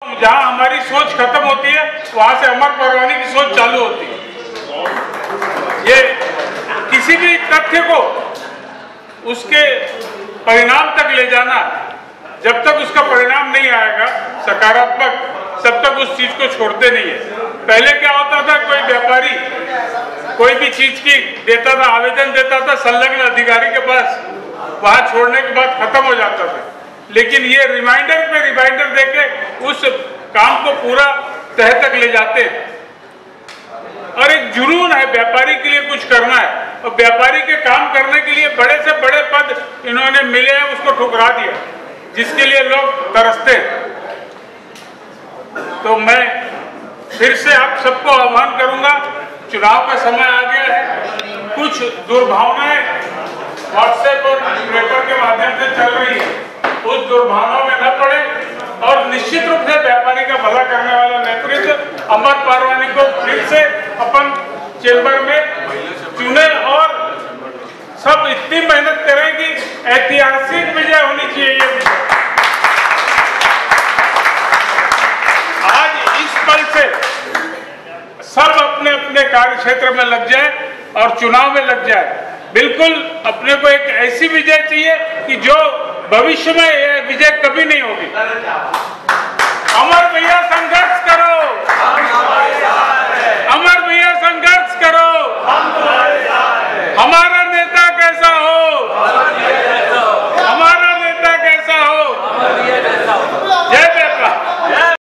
जहां हमारी सोच खत्म होती है वहां से अमर परवानी की सोच चालू होती है। ये किसी भी तथ्य को उसके परिणाम तक ले जाना, जब तक उसका परिणाम नहीं आएगा सकारात्मक, तब तक उस चीज को छोड़ते नहीं है। पहले क्या होता था, कोई व्यापारी कोई भी चीज की देता था, आवेदन देता था संलग्न अधिकारी के पास, वहां छोड़ने के बाद खत्म हो जाता था। लेकिन ये रिमाइंडर पे रिमाइंडर देके उस काम को पूरा तह तक ले जाते हैं। और एक जुनून है, व्यापारी के लिए कुछ करना है, और व्यापारी के काम करने के लिए बड़े से बड़े पद इन्होंने मिले हैं, उसको ठुकरा दिया, जिसके लिए लोग तरसते हैं। तो मैं फिर से आप सबको आह्वान करूंगा, चुनाव का समय आ गया है, कुछ दुर्भावनाएं व्हाट्सएप और पेपर के माध्यम से चल रही है, उस दुर्भावनाओं में न पड़े और निश्चित रूप से व्यापारी का भला करने वाला नेतृत्व अमर परवानी को फिर से अपन चेंबर में चुने और सब इतनी मेहनत करें कि ऐतिहासिक विजय होनी चाहिए। आज इस पल से सब अपने अपने कार्य क्षेत्र में लग जाए और चुनाव में लग जाए। बिल्कुल अपने को एक ऐसी विजय चाहिए कि जो भविष्य में यह विजय कभी नहीं होगी। अमर भैया संघर्ष